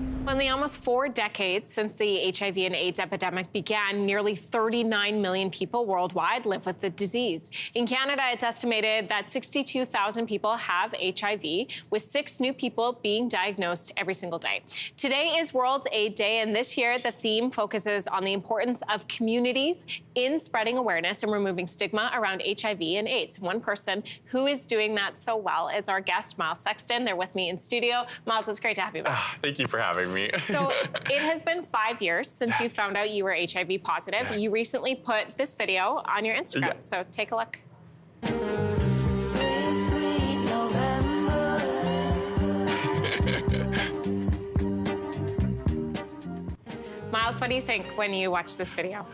Well, in the almost 4 decades since the HIV and AIDS epidemic began, nearly 39 million people worldwide live with the disease. In Canada, it's estimated that 62,000 people have HIV, with 6 new people being diagnosed every single day. Today is World AIDS Day, and this year the theme focuses on the importance of communities in spreading awareness and removing stigma around HIV and AIDS. One person who is doing that so well is our guest, Miles Sexton. They're with me in studio. Miles, it's great to have you back. Thank you for having me. So it has been 5 years since you found out you were HIV positive. Yes. You recently put this video on your Instagram, Yes. so take a look. Miles, what do you think when you watch this video?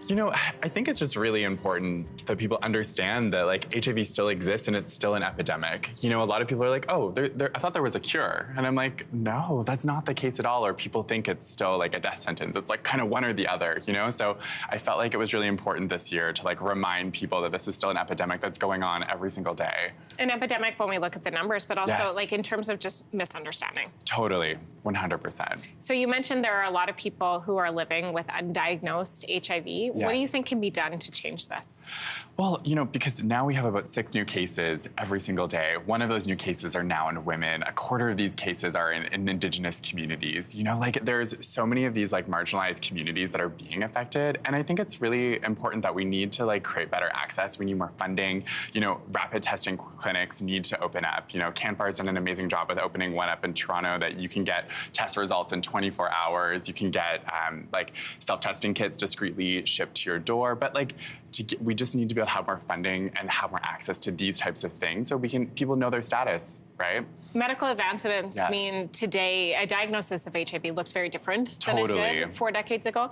You know, I think it's just really important that people understand that like HIV still exists and it's still an epidemic. You know, a lot of people are like, oh, I thought there was a cure. And I'm like, no, that's not the case at all. Or people think it's still like a death sentence. It's like kind of one or the other, you know? So I felt like it was really important this year to like remind people that this is still an epidemic that's going on every single day. An epidemic when we look at the numbers, but also Yes. like in terms of just misunderstanding. Totally, 100%. So you mentioned there are a lot of people who are living with undiagnosed HIV. What do you Yes. think can be done to change this? Well, you know, because now we have about 6 new cases every single day. One of those new cases are now in women. A quarter of these cases are in Indigenous communities. You know, like there's so many of these like marginalized communities that are being affected. And I think it's really important that we need to like create better access. We need more funding. You know, rapid testing clinics need to open up. You know, CanFAR's done an amazing job with opening one up in Toronto that you can get test results in 24 hours. You can get like self-testing kits discreetly shipped to your door. But like, we just need to be able to have more funding and have more access to these types of things so people know their status, right? Medical advancements Yes. mean today a diagnosis of HIV looks very different than it Totally. did 4 decades ago.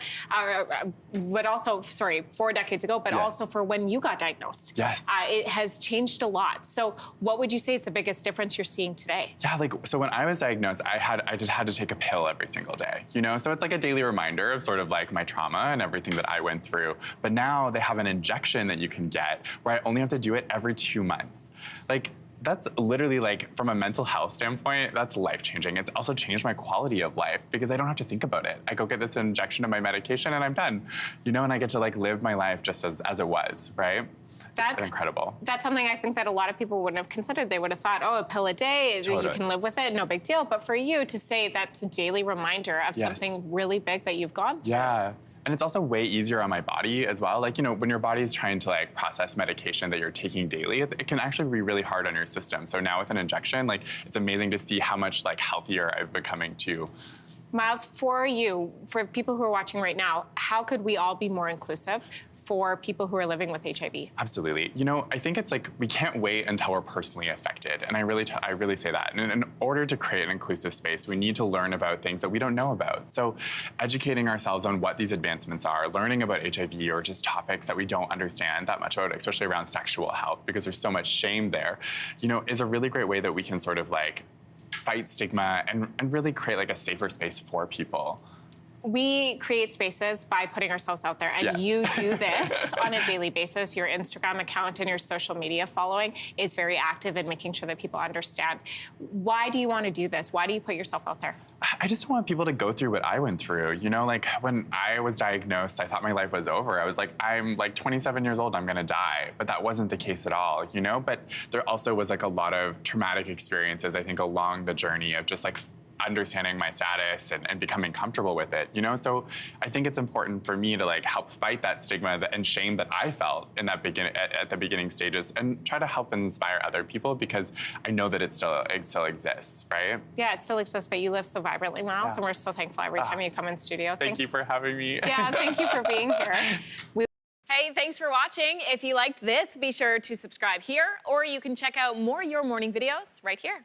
But also, 4 decades ago, but Yes. also for when you got diagnosed. Yes. It has changed a lot. So what would you say is the biggest difference you're seeing today? Yeah, like, so when I was diagnosed, I just had to take a pill every single day, you know? So it's like a daily reminder of sort of like my trauma and everything that I went through. But now they have an injection that you can get where I only have to do it every 2 months. Like, that's literally like, from a mental health standpoint, that's life-changing. It's also changed my quality of life because I don't have to think about it. I go get this injection of my medication and I'm done, you know, and I get to like live my life just as it was, right? That's incredible. That's something I think that a lot of people wouldn't have considered. They would have thought, oh, a pill a day, Totally. you can live with it, no big deal. But for you to say that's a daily reminder of Yes. something really big that you've gone through. Yeah. And it's also way easier on my body as well. Like, you know, when your body is trying to like process medication that you're taking daily, it can actually be really hard on your system. So now with an injection, like it's amazing to see how much like healthier I'm becoming too. Miles, for you, for people who are watching right now, how could we all be more inclusive for people who are living with HIV? Absolutely. You know, I think it's like we can't wait until we're personally affected. And I really say that. And in order to create an inclusive space, we need to learn about things that we don't know about. So educating ourselves on what these advancements are, learning about HIV or just topics that we don't understand that much about, especially around sexual health, because there's so much shame there, you know, is a really great way that we can sort of like fight stigma and really create like a safer space for people. We create spaces by putting ourselves out there, and Yes. you do this on a daily basis. Your Instagram account and your social media following is very active in making sure that people understand. Why do you want to do this? Why do you put yourself out there? I just don't want people to go through what I went through. You know, like when I was diagnosed, I thought my life was over. I was like, I'm like 27 years old, I'm gonna die. But that wasn't the case at all, you know? But there also was like a lot of traumatic experiences, I think, along the journey of just like understanding my status and becoming comfortable with it, you know? So I think it's important for me to like help fight that stigma and shame that I felt in that at the beginning stages and try to help inspire other people because I know that it still exists, right? Yeah, it still exists, but you live so vibrantly, Miles, Yeah. and we're so thankful every time you come in studio. Thank you for having me. Yeah, thank you for being here. Hey, thanks for watching. If you liked this, be sure to subscribe here, or you can check out more Your Morning videos right here.